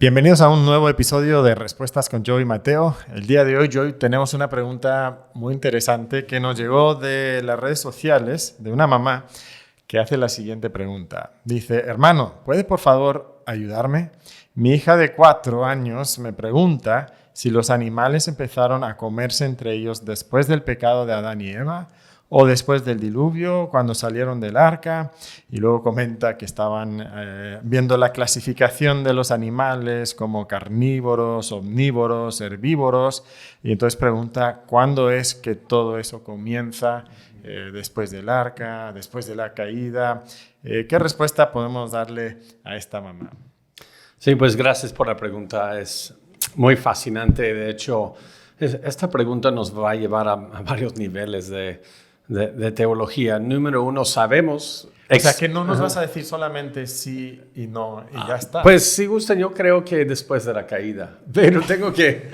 Bienvenidos a un nuevo episodio de Respuestas con Joe y Mateo. El día de hoy, Joe, tenemos una pregunta muy interesante que nos llegó de las redes sociales de una mamá que hace la siguiente pregunta. Dice, hermano, ¿puede por favor ayudarme? Mi hija de 4 años me pregunta si los animales empezaron a comerse entre ellos después del pecado de Adán y Eva o después del diluvio, cuando salieron del arca, y luego comenta que estaban viendo la clasificación de los animales como carnívoros, omnívoros, herbívoros, y entonces pregunta cuándo es que todo eso comienza, después del arca, después de la caída. ¿Qué respuesta podemos darle a esta mamá? Sí, pues gracias por la pregunta, es muy fascinante. De hecho, esta pregunta nos va a llevar a varios niveles de teología. Número uno, sabemos... O sea, que no nos vas a decir solamente sí y no, y ya está. Pues si gustan, yo creo que después de la caída. Pero tengo que...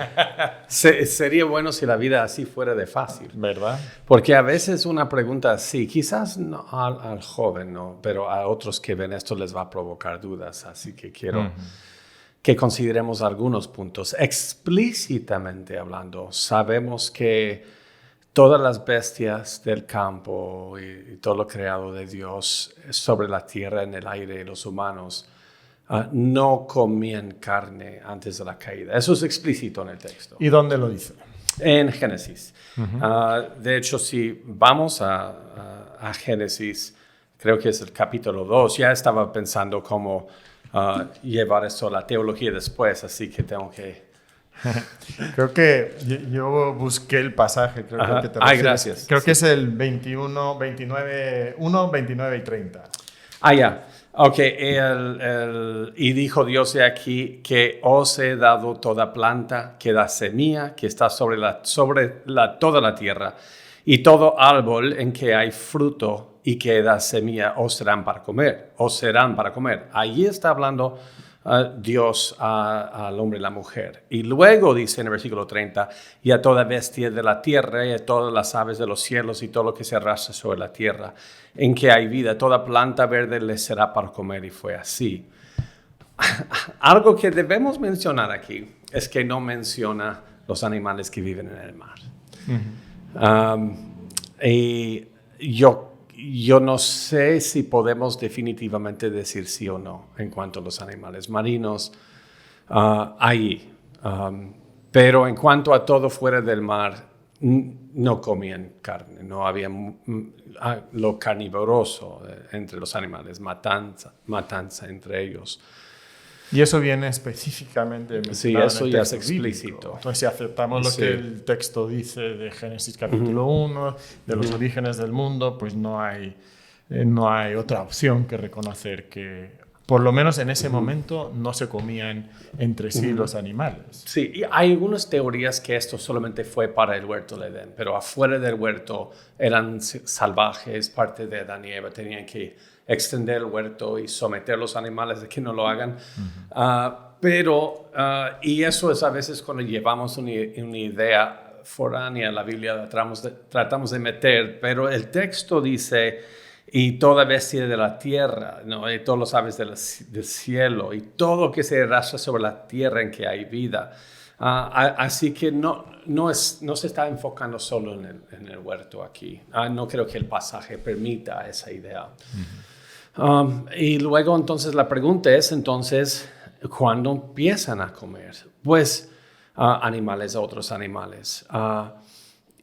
sería bueno si la vida así fuera de fácil. ¿Verdad? Porque a veces una pregunta así, quizás no al joven, no, pero a otros que ven esto les va a provocar dudas. Así que quiero que consideremos algunos puntos. Explícitamente hablando, sabemos que todas las bestias del campo y todo lo creado de Dios sobre la tierra, en el aire, los humanos, no comían carne antes de la caída. Eso es explícito en el texto. ¿Y dónde lo dice? En Génesis. De hecho, si vamos a Génesis, creo que es el capítulo 2, ya estaba pensando cómo llevar esto a la teología después, así que tengo que... Creo que yo busqué el pasaje. Creo que te refieres. Gracias. Creo que es el 21, 29, 1, 29 y 30. Ya. Ok. Y dijo Dios de aquí que os he dado toda planta que da semilla, que está sobre toda la tierra, y todo árbol en que hay fruto y que da semilla os serán para comer. Allí está hablando Dios al hombre y la mujer. Y luego dice en el versículo 30, y a toda bestia de la tierra, y a todas las aves de los cielos, y todo lo que se arrastra sobre la tierra, en que hay vida, toda planta verde les será para comer. Y fue así. Algo que debemos mencionar aquí es que no menciona los animales que viven en el mar. Y yo no sé si podemos definitivamente decir sí o no en cuanto a los animales marinos ahí. Pero en cuanto a todo fuera del mar, no comían carne, no había lo carnívoroso entre los animales, matanza entre ellos. Y eso viene específicamente. Sí, eso ya es explícito. Bíblico. Entonces, si aceptamos lo que el texto dice de Génesis capítulo 1, de los orígenes del mundo, pues no hay otra opción que reconocer que, por lo menos en ese momento, no se comían entre sí los animales. Sí, y hay algunas teorías que esto solamente fue para el huerto de Edén, pero afuera del huerto eran salvajes, parte de Adán y Eva, tenían que extender el huerto y someter a los animales a que no lo hagan. Y eso es a veces cuando llevamos una idea foránea a la Biblia, tratamos de meter, pero el texto dice, y toda bestia de la tierra, ¿no? Y todos los aves del cielo, y todo lo que se arrastra sobre la tierra en que hay vida. Así que no se está enfocando solo en el huerto aquí. No creo que el pasaje permita esa idea. Y luego entonces la pregunta es ¿cuándo empiezan a comer? Pues animales a otros animales.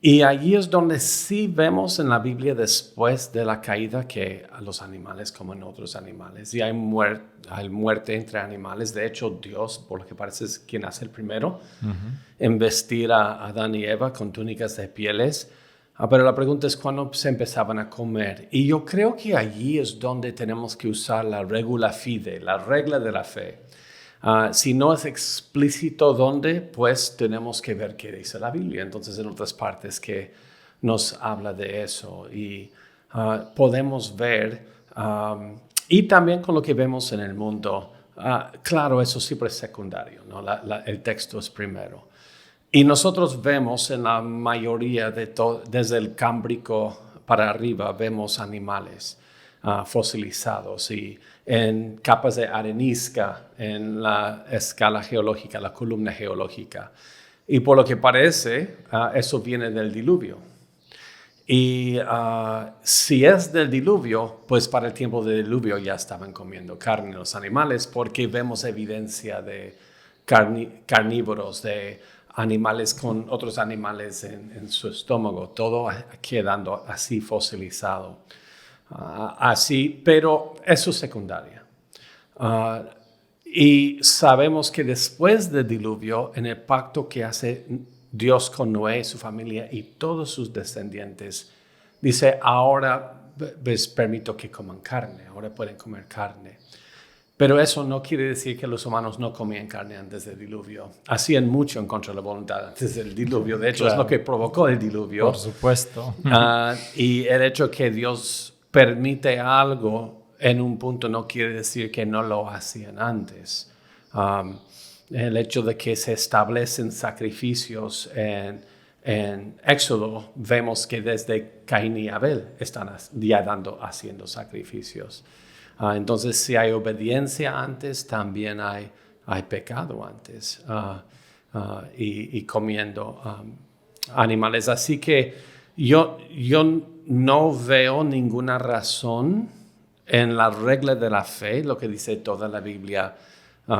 Y allí es donde sí vemos en la Biblia después de la caída que los animales comen otros animales. Y hay muerte entre animales. De hecho, Dios, por lo que parece, es quien hace el primero en vestir a Adán y Eva con túnicas de pieles. Pero la pregunta es cuándo se empezaban a comer. Y yo creo que allí es donde tenemos que usar la regula fide, la regla de la fe. Si no es explícito dónde, pues tenemos que ver qué dice la Biblia. Entonces, en otras partes que nos habla de eso. Y podemos ver, y también con lo que vemos en el mundo, claro, eso siempre es secundario, ¿no? El texto es primero. Y nosotros vemos en la mayoría desde el Cámbrico para arriba, vemos animales. fosilizados y en capas de arenisca en la escala geológica, la columna geológica. Y por lo que parece, eso viene del diluvio. Y si es del diluvio, pues para el tiempo del diluvio ya estaban comiendo carne los animales, porque vemos evidencia de carnívoros, de animales con otros animales en su estómago, todo quedando así fosilizado. Así, pero eso es secundaria. Y sabemos que después del diluvio, en el pacto que hace Dios con Noé, su familia y todos sus descendientes, dice, ahora les permito que coman carne, ahora pueden comer carne. Pero eso no quiere decir que los humanos no comían carne antes del diluvio. Hacían mucho en contra de la voluntad antes del diluvio. De hecho, claro, es lo que provocó el diluvio. Por supuesto. Y el hecho que Dios permite algo en un punto no quiere decir que no lo hacían antes. El hecho de que se establecen sacrificios en Éxodo, vemos que desde Caín y Abel están ya haciendo sacrificios. Entonces, si hay obediencia antes, también hay pecado antes y comiendo animales. Así que yo no veo ninguna razón en la regla de la fe, lo que dice toda la Biblia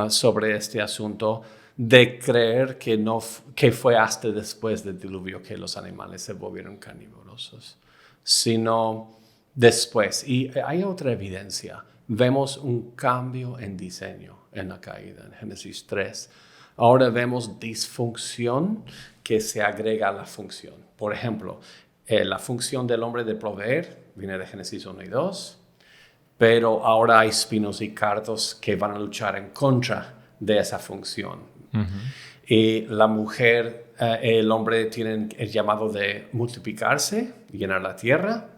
sobre este asunto, de creer que fue hasta después del diluvio que los animales se volvieron carnívoros, sino después. Y hay otra evidencia. Vemos un cambio en diseño en la caída, en Génesis 3. Ahora vemos disfunción que se agrega a la función. Por ejemplo, la función del hombre de proveer viene de Génesis 1 y 2, pero ahora hay espinos y cardos que van a luchar en contra de esa función. Uh-huh. Y la mujer, el hombre tienen el llamado de multiplicarse, llenar la tierra.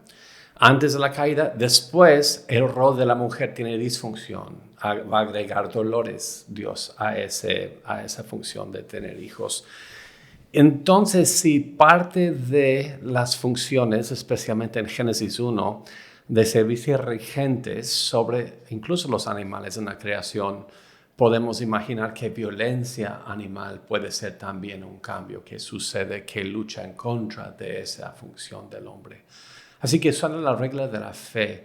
Antes de la caída, después el rol de la mujer tiene disfunción. Va a agregar dolores Dios a esa función de tener hijos. Entonces, si parte de las funciones, especialmente en Génesis 1, de servicios regentes sobre incluso los animales en la creación, podemos imaginar que violencia animal puede ser también un cambio que sucede, que lucha en contra de esa función del hombre. Así que solo la regla de la fe,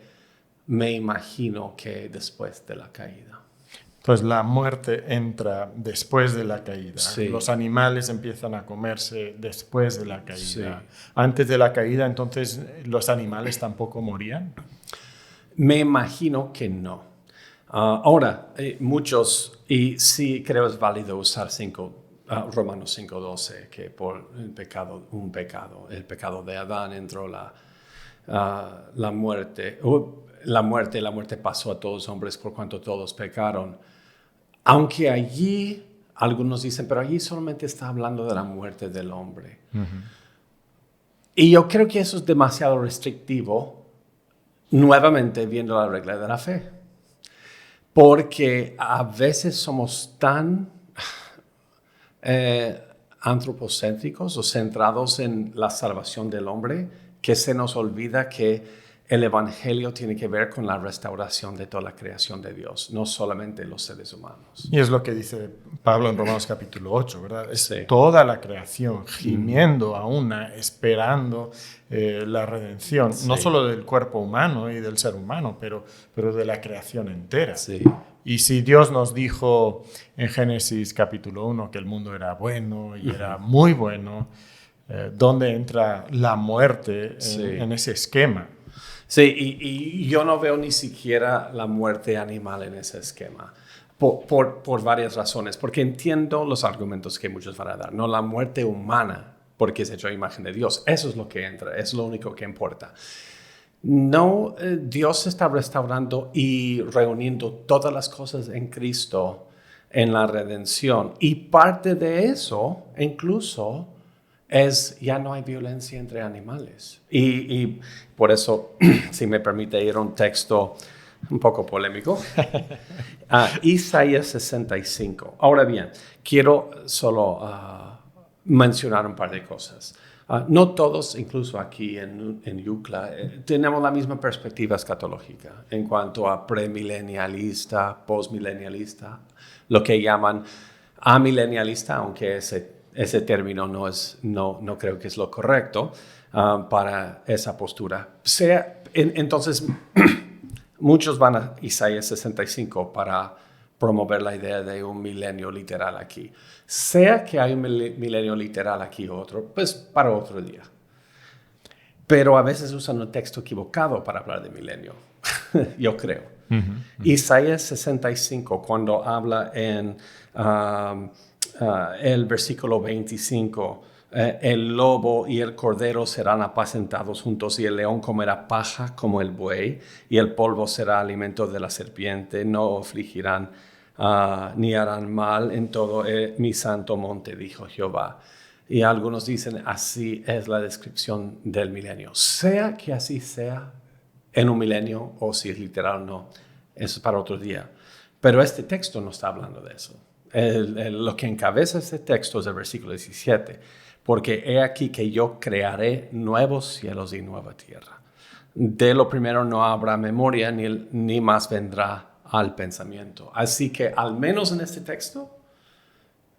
me imagino que después de la caída. Entonces la muerte entra después de la caída. Sí. Los animales empiezan a comerse después de la caída. Sí. Antes de la caída, entonces, ¿los animales tampoco morían? Me imagino que no. Ahora, muchos, y sí creo es válido usar Romanos 5:12, que por el pecado de Adán entró la muerte. La muerte pasó a todos los hombres por cuanto todos pecaron. Aunque allí, algunos dicen, pero allí solamente está hablando de la muerte del hombre. Uh-huh. Y yo creo que eso es demasiado restrictivo, nuevamente viendo la regla de la fe. Porque a veces somos tan antropocéntricos o centrados en la salvación del hombre que se nos olvida que el evangelio tiene que ver con la restauración de toda la creación de Dios, no solamente los seres humanos. Y es lo que dice Pablo en Romanos capítulo 8, ¿verdad? Es sí. Toda la creación gimiendo a una, esperando la redención, sí. No solo del cuerpo humano y del ser humano, pero de la creación entera. Sí. Y si Dios nos dijo en Génesis capítulo 1 que el mundo era bueno y era muy bueno, ¿dónde entra la muerte en ese esquema? Sí, y yo no veo ni siquiera la muerte animal en ese esquema, por varias razones, porque entiendo los argumentos que muchos van a dar. No la muerte humana, porque es hecho a imagen de Dios, eso es lo que entra, es lo único que importa. No, Dios está restaurando y reuniendo todas las cosas en Cristo en la redención, y parte de eso incluso ya no hay violencia entre animales. Y por eso, si me permite ir a un texto un poco polémico, Isaías 65. Ahora bien, quiero solo mencionar un par de cosas. No todos, incluso aquí en UCLA, tenemos la misma perspectiva escatológica en cuanto a premilenialista, postmilenialista, lo que llaman amilenialista, aunque ese término no creo que es lo correcto para esa postura. Entonces, muchos van a Isaías 65 para promover la idea de un milenio literal aquí. Sea que hay un milenio literal aquí o otro, pues para otro día. Pero a veces usan un texto equivocado para hablar de milenio, yo creo. Isaías 65, cuando habla en el versículo 25, el lobo y el cordero serán apacentados juntos y el león comerá paja como el buey y el polvo será alimento de la serpiente. No afligirán ni harán mal en todo mi santo monte, dijo Jehová. Y algunos dicen, así es la descripción del milenio. Sea que así sea en un milenio o si es literal o no, eso es para otro día. Pero este texto no está hablando de eso. Lo que encabeza este texto es el versículo 17. Porque he aquí que yo crearé nuevos cielos y nueva tierra. De lo primero no habrá memoria, ni más vendrá al pensamiento. Así que al menos en este texto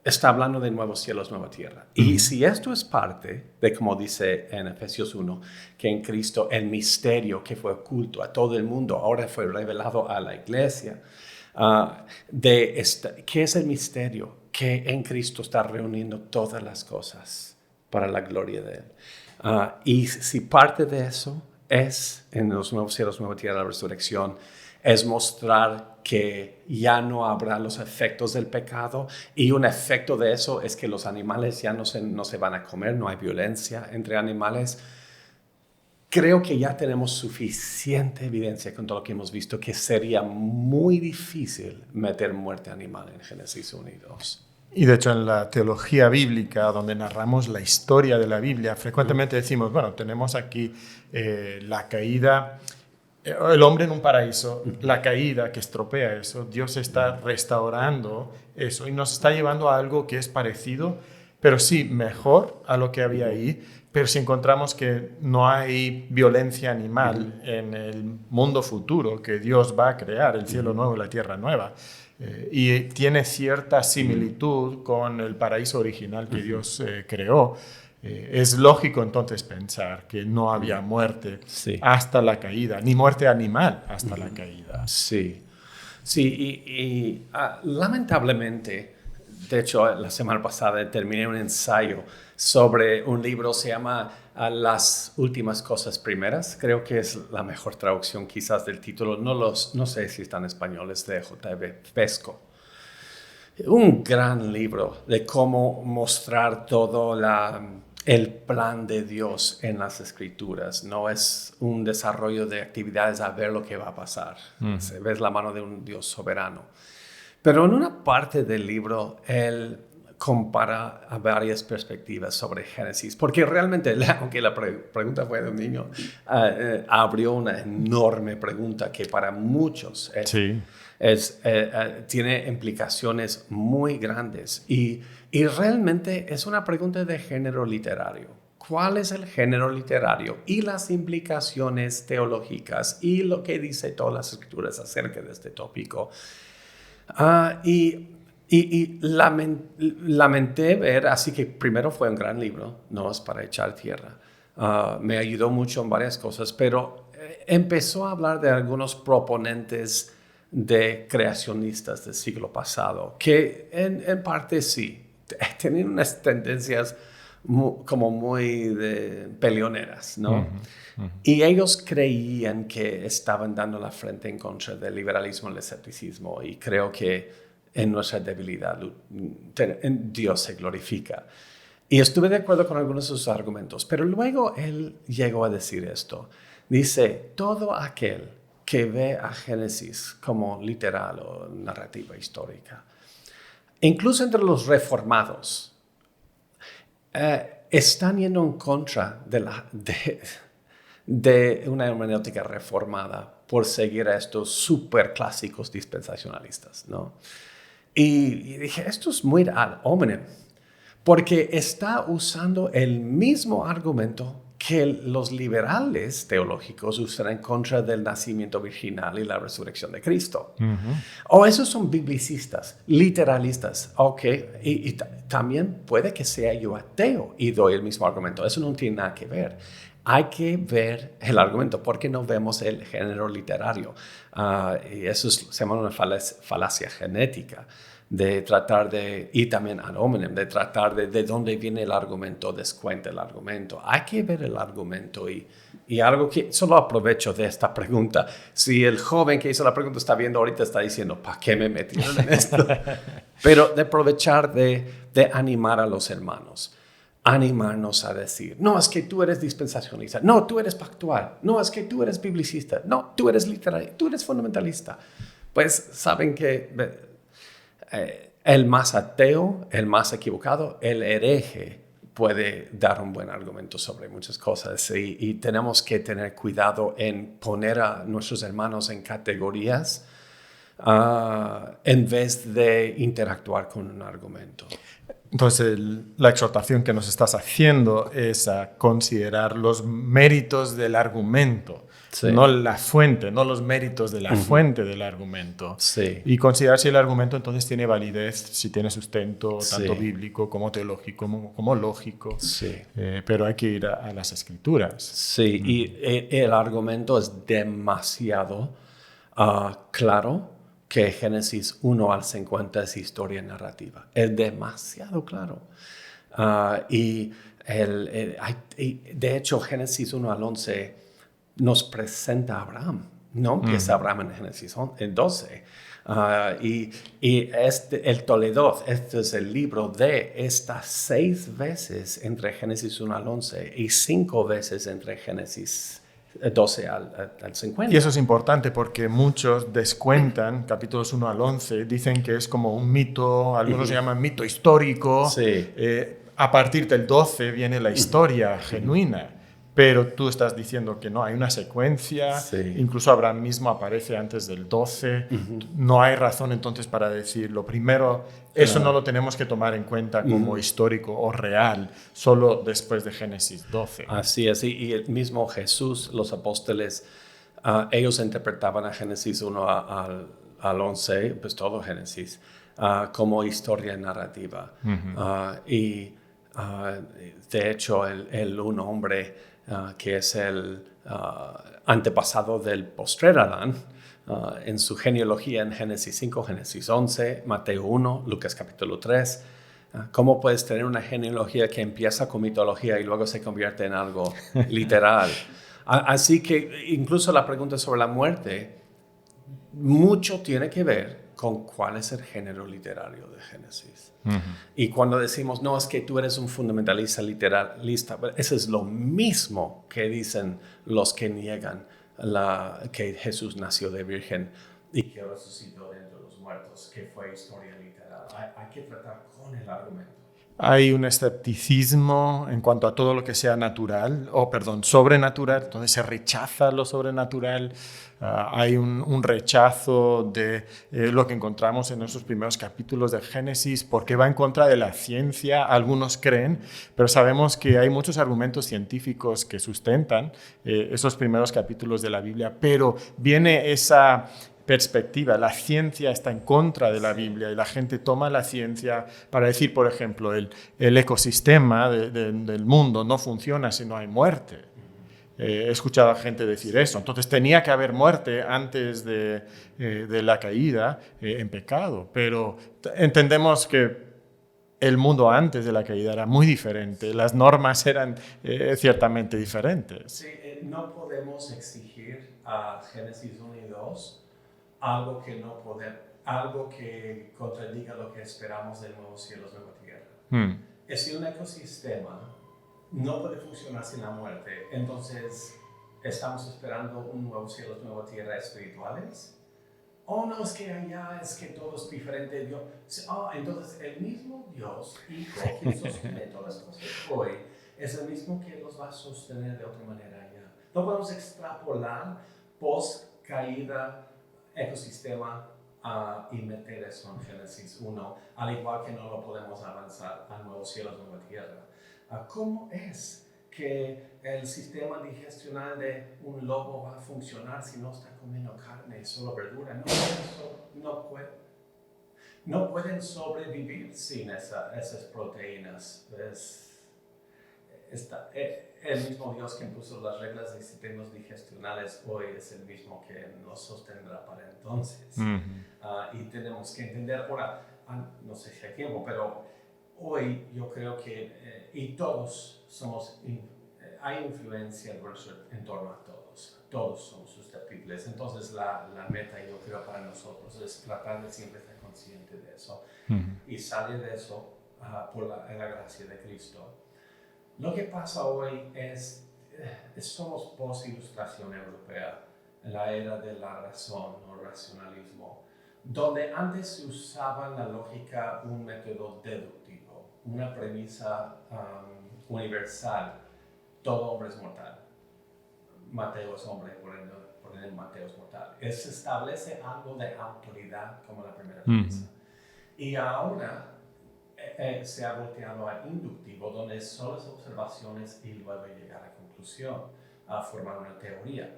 está hablando de nuevos cielos, nueva tierra. Y si esto es parte de, como dice en Efesios 1, que en Cristo el misterio que fue oculto a todo el mundo ahora fue revelado a la iglesia. ¿Qué es el misterio? Que en Cristo está reuniendo todas las cosas para la gloria de Él. Y si parte de eso es en los nuevos cielos, nueva tierra, la resurrección, es mostrar que ya no habrá los efectos del pecado, y un efecto de eso es que los animales ya no se van a comer, no hay violencia entre animales. Creo que ya tenemos suficiente evidencia con todo lo que hemos visto que sería muy difícil meter muerte animal en Génesis 1 y 2. Y de hecho en la teología bíblica, donde narramos la historia de la Biblia, frecuentemente decimos, bueno, tenemos aquí la caída, el hombre en un paraíso, la caída que estropea eso, Dios está restaurando eso y nos está llevando a algo que es parecido, pero sí mejor a lo que había ahí. Pero si encontramos que no hay violencia animal en el mundo futuro que Dios va a crear, el cielo nuevo y la tierra nueva, y tiene cierta similitud con el paraíso original que Dios creó, es lógico entonces pensar que no había muerte hasta la caída, ni muerte animal hasta la caída. Sí, lamentablemente, de hecho la semana pasada terminé un ensayo sobre un libro, se llama Las últimas cosas primeras. Creo que es la mejor traducción quizás del título. No sé si está en español, es de J.B. Pesco. Un gran libro de cómo mostrar todo el plan de Dios en las Escrituras. No es un desarrollo de actividades a ver lo que va a pasar. Se ve la mano de un Dios soberano. Pero en una parte del libro, él compara a varias perspectivas sobre Génesis, porque realmente, aunque la pregunta fue de un niño, abrió una enorme pregunta que para muchos tiene implicaciones muy grandes y realmente es una pregunta de género literario. ¿Cuál es el género literario y las implicaciones teológicas y lo que dice todas las escrituras acerca de este tópico? Y lamenté ver, así que primero fue un gran libro, no es para echar tierra. Me ayudó mucho en varias cosas, pero empezó a hablar de algunos proponentes de creacionistas del siglo pasado, que en parte sí, tenían unas tendencias como muy peleoneras, ¿no? Y ellos creían que estaban dando la frente en contra del liberalismo y el escepticismo, y creo que en nuestra debilidad Dios se glorifica. Y estuve de acuerdo con algunos de sus argumentos, pero luego él llegó a decir esto. Dice, todo aquel que ve a Génesis como literal o narrativa histórica, incluso entre los reformados, están yendo en contra de una hermenéutica reformada por seguir a estos superclásicos dispensacionalistas, ¿no? Y dije, esto es muy ad hominem, porque está usando el mismo argumento que los liberales teológicos usan en contra del nacimiento virginal y la resurrección de Cristo. O esos son biblicistas, literalistas. Ok, y también puede que sea yo ateo y doy el mismo argumento. Eso no tiene nada que ver. Hay que ver el argumento porque no vemos el género literario. Y eso se llama una falacia genética de tratar de, y también ad hominem, de tratar de dónde viene el argumento, descuenta el argumento. Hay que ver el argumento y algo que solo aprovecho de esta pregunta. Si el joven que hizo la pregunta está viendo ahorita, está diciendo, ¿para qué me metieron en esto? Pero de aprovechar de animar a los hermanos. Animarnos a decir, no, es que tú eres dispensacionalista, no, tú eres pactual, no, es que tú eres biblicista, no, tú eres literario, tú eres fundamentalista. Pues saben que el más ateo, el más equivocado, el hereje puede dar un buen argumento sobre muchas cosas y tenemos que tener cuidado en poner a nuestros hermanos en categorías en vez de interactuar con un argumento. Entonces, la exhortación que nos estás haciendo es a considerar los méritos del argumento, sí, no la fuente, no los méritos de la fuente del argumento. Sí. Y considerar si el argumento entonces tiene validez, si tiene sustento, tanto bíblico como teológico, como lógico. Sí. Pero hay que ir a las escrituras. Sí, y el argumento es demasiado claro que Génesis 1 al 50 es historia narrativa. Es demasiado claro. Y de hecho, Génesis 1 al 11 nos presenta a Abraham. No empieza Abraham en Génesis 12. Y el Toledot, este es el libro de estas 6 veces entre Génesis 1 al 11 y 5 veces entre Génesis 12 al 50. Y eso es importante porque muchos descuentan capítulos 1 al 11, dicen que es como un mito, algunos llaman mito histórico. Sí. A partir del 12 viene la historia genuina, pero tú estás diciendo que no, hay una secuencia, incluso Abraham mismo aparece antes del 12, no hay razón entonces para decir lo primero, eso no lo tenemos que tomar en cuenta como histórico o real, solo después de Génesis 12. Así es, y el mismo Jesús, los apóstoles, ellos interpretaban a Génesis 1 al 11, pues todo Génesis, como historia narrativa. Y de hecho, un hombre que es el antepasado del postrer Adán, en su genealogía en Génesis 5, Génesis 11, Mateo 1, Lucas capítulo 3. ¿Cómo puedes tener una genealogía que empieza con mitología y luego se convierte en algo literal? Así que incluso la pregunta sobre la muerte, mucho tiene que ver con cuál es el género literario de Génesis. Y cuando decimos, no, es que tú eres un fundamentalista literalista, eso es lo mismo que dicen los que niegan que Jesús nació de virgen y que resucitó de entre los muertos, que fue historia literal. Hay que tratar con el argumento. Hay un escepticismo en cuanto a todo lo que sea natural, sobrenatural, entonces se rechaza lo sobrenatural. Hay un rechazo de lo que encontramos en esos primeros capítulos de Génesis, porque va en contra de la ciencia, algunos creen, pero sabemos que hay muchos argumentos científicos que sustentan esos primeros capítulos de la Biblia, pero viene esa perspectiva, la ciencia está en contra de la Biblia y la gente toma la ciencia para decir, por ejemplo, el ecosistema del mundo no funciona si no hay muerte. He escuchado a gente decir eso. Entonces tenía que haber muerte antes de la caída en pecado, pero entendemos que el mundo antes de la caída era muy diferente, las normas eran ciertamente diferentes. Sí, no podemos exigir a Génesis 1 y 2 algo que contradiga lo que esperamos de nuevos cielos, nueva tierra. Si un ecosistema no puede funcionar sin la muerte, entonces estamos esperando un nuevo cielo, nueva tierra espirituales. No, es que allá es que todo es diferente. Entonces el mismo Dios, Hijo, que sostiene todas las cosas hoy, es el mismo que los va a sostener de otra manera allá. No podemos extrapolar post-caída ecosistema y meter eso en Génesis 1, al igual que no lo podemos avanzar a nuevos cielos, nueva tierra. ¿Cómo es que el sistema digestional de un lobo va a funcionar si no está comiendo carne y solo verdura? No pueden sobrevivir sin esas proteínas. El mismo Dios que impuso las reglas de sistemas digestionales hoy es el mismo que nos sostendrá para entonces. Y tenemos que entender, ahora, no sé si hay tiempo, pero hoy yo creo que, y todos somos, hay influencia en torno a todos somos susceptibles. Entonces la meta, yo creo, para nosotros es tratar de siempre estar consciente de eso y salir de eso por la gracia de Cristo. Lo que pasa hoy es somos post-ilustración europea, en la era de la razón o racionalismo, donde antes se usaba la lógica un método deductivo, una premisa universal: todo hombre es mortal. Mateo es hombre, por ende Mateo es mortal. Se establece algo de autoridad como la primera premisa. Y ahora se ha volteado a inductivo, donde son las observaciones y luego llegar a conclusión, a formar una teoría.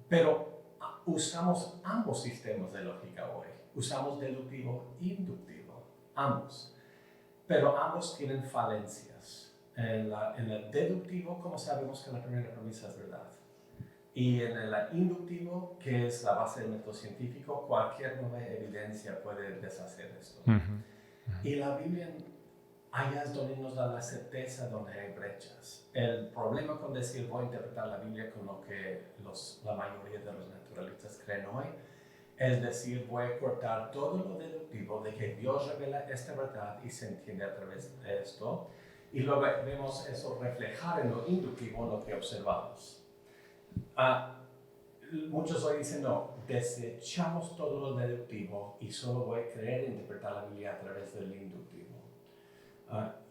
Pero usamos ambos sistemas de lógica hoy. Usamos deductivo e inductivo, ambos. Pero ambos tienen falencias. En el deductivo, ¿cómo sabemos que la primera premisa es verdad? Y en el inductivo, que es la base del método científico, cualquier nueva evidencia puede deshacer esto. Y la Biblia, allá es donde nos da la certeza, donde hay brechas. El problema con decir voy a interpretar la Biblia con lo que la mayoría de los naturalistas creen hoy, es decir, voy a cortar todo lo deductivo de que Dios revela esta verdad y se entiende a través de esto. Y luego vemos eso reflejar en lo inductivo, en lo que observamos. Muchos hoy dicen, no, desechamos todo lo deductivo y solo voy a creer e interpretar la Biblia a través del inductivo.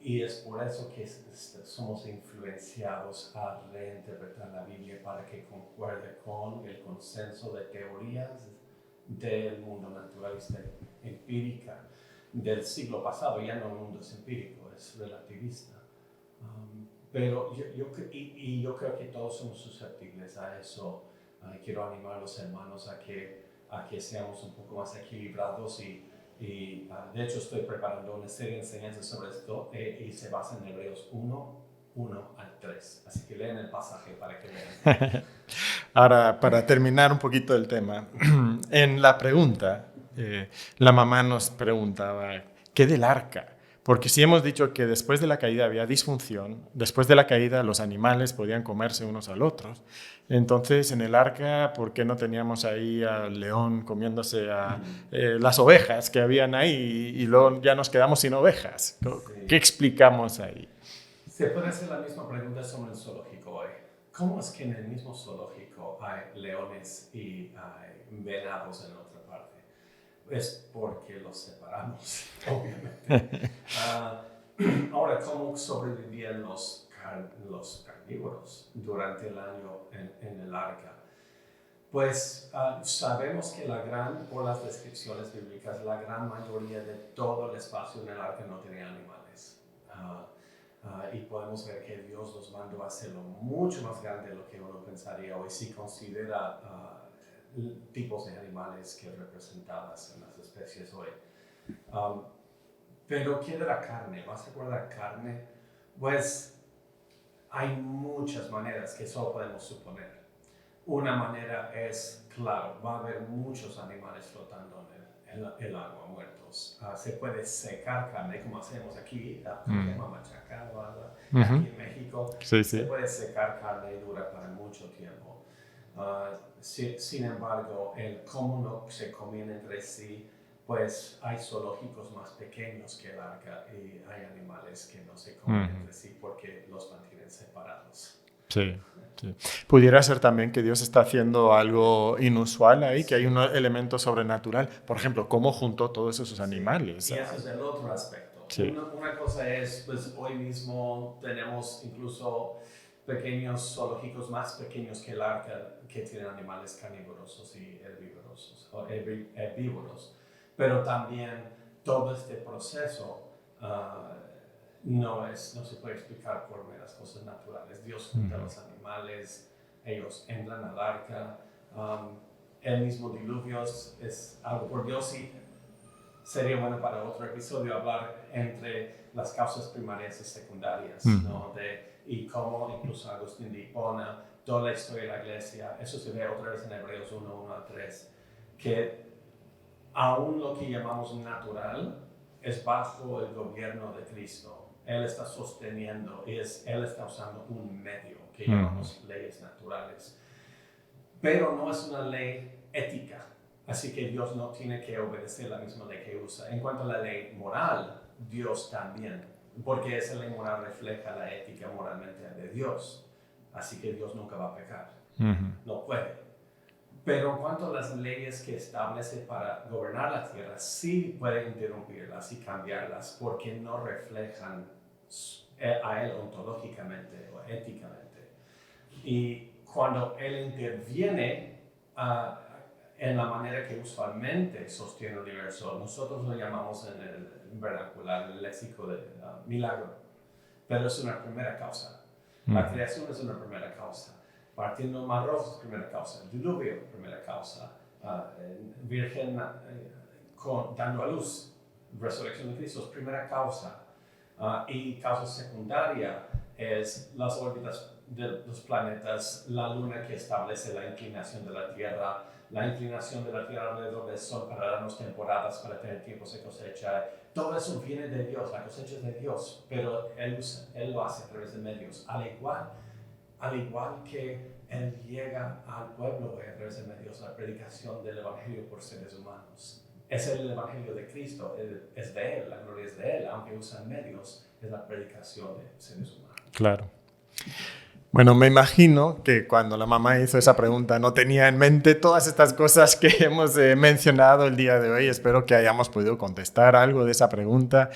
Y es por eso que somos influenciados a reinterpretar la Biblia para que concuerde con el consenso de teorías del mundo naturalista empírica del siglo pasado. Ya no el mundo es empírico, es relativista. Pero yo creo que todos somos susceptibles a eso. Quiero animar a los hermanos a que seamos un poco más equilibrados y de hecho estoy preparando una serie de enseñanzas sobre esto y se basa en Hebreos 1 al 3. Así que leen el pasaje para que vean. Ahora, para terminar un poquito el tema, en la pregunta, la mamá nos preguntaba, ¿qué del arca? Porque si hemos dicho que después de la caída había disfunción, después de la caída los animales podían comerse unos al otros. Entonces, en el arca, ¿por qué no teníamos ahí al león comiéndose a las ovejas que habían ahí y luego ya nos quedamos sin ovejas? ¿Qué explicamos ahí? Se puede hacer la misma pregunta sobre el zoológico hoy. ¿Cómo es que en el mismo zoológico hay leones y hay venados en otra parte? Es porque los separamos, obviamente. Ahora, ¿cómo sobrevivían los carnívoros durante el año en el arca? Pues sabemos que por las descripciones bíblicas, la gran mayoría de todo el espacio en el arca no tenía animales. Y podemos ver que Dios los mandó a hacerlo mucho más grande de lo que uno pensaría hoy si considera tipos de animales que representadas en las especies hoy. Pero ¿qué de la carne? ¿Vas a guardar carne? Pues hay muchas maneras que solo podemos suponer. Una manera es, claro, va a haber muchos animales flotando en el agua, muertos. Se puede secar carne, como hacemos aquí, machacado, aquí en México. Sí. Se puede secar carne y dura para mucho tiempo. Sin embargo, cómo no se comían entre sí, pues hay zoológicos más pequeños que el arca y hay animales que no se comen entre sí porque los mantienen separados. Sí. Pudiera ser también que Dios está haciendo algo inusual ahí, que hay un elemento sobrenatural. Por ejemplo, ¿cómo juntó todos esos animales? Y eso es el otro aspecto. Sí. Una cosa es, pues hoy mismo tenemos incluso pequeños zoológicos más pequeños que el arca que tienen animales carnívoros y herbívoros. Pero también todo este proceso no se puede explicar por meras cosas naturales. Dios junta a los animales, ellos entran al arca. El mismo diluvio es algo por Dios, y sería bueno para otro episodio hablar entre las causas primarias y secundarias, ¿no? Y cómo incluso Agustín de Hipona, toda la historia de la iglesia, eso se ve otra vez en Hebreos 1:1-3, que aún lo que llamamos natural es bajo el gobierno de Cristo. Él está sosteniendo, Él está usando un medio que llamamos leyes naturales. Pero no es una ley ética, así que Dios no tiene que obedecer la misma ley que usa. En cuanto a la ley moral, Dios también, porque esa ley moral refleja la ética moralmente de Dios. Así que Dios nunca va a pecar, no puede. Pero en cuanto a las leyes que establece para gobernar la tierra, sí puede interrumpirlas y cambiarlas porque no reflejan a Él ontológicamente o éticamente. Y cuando Él interviene en la manera que usualmente sostiene el universo, nosotros lo llamamos en el vernacular, el léxico de milagro. Pero es una primera causa. La creación es una primera causa. Partiendo del Mar Rojo es primera causa. El diluvio, primera causa. Virgen dando a luz, resurrección de Cristo es primera causa. Y causa secundaria es las órbitas de los planetas, la luna que establece la inclinación de la Tierra, la inclinación de la Tierra alrededor del Sol para darnos temporadas, para tener tiempos de cosecha. Todo eso viene de Dios, la cosecha es de Dios, pero Él lo hace a través de medios. Al igual que Él llega al pueblo a través de medios, la predicación del Evangelio por seres humanos. Es el Evangelio de Cristo, es de Él, la gloria es de Él, aunque usan medios, es la predicación de seres humanos. Claro. Bueno, me imagino que cuando la mamá hizo esa pregunta no tenía en mente todas estas cosas que hemos mencionado el día de hoy. Espero que hayamos podido contestar algo de esa pregunta.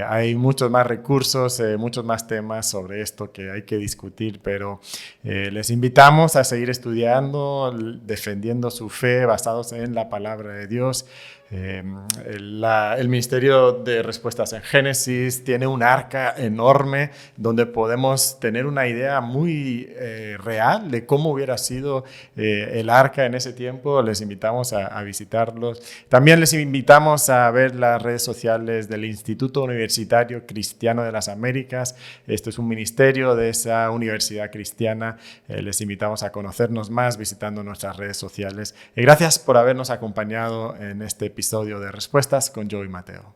Hay muchos más recursos, muchos más temas sobre esto que hay que discutir, pero les invitamos a seguir estudiando, defendiendo su fe basados en la palabra de Dios. El Ministerio de Respuestas en Génesis tiene un arca enorme donde podemos tener una idea muy real de cómo hubiera sido el arca en ese tiempo. Les invitamos a visitarlos. También les invitamos a ver las redes sociales del Instituto Universitario Cristiano de las Américas. Esto es un ministerio de esa universidad cristiana. Les invitamos a conocernos más visitando nuestras redes sociales. Gracias por habernos acompañado en este episodio de Respuestas con Joe y Mateo.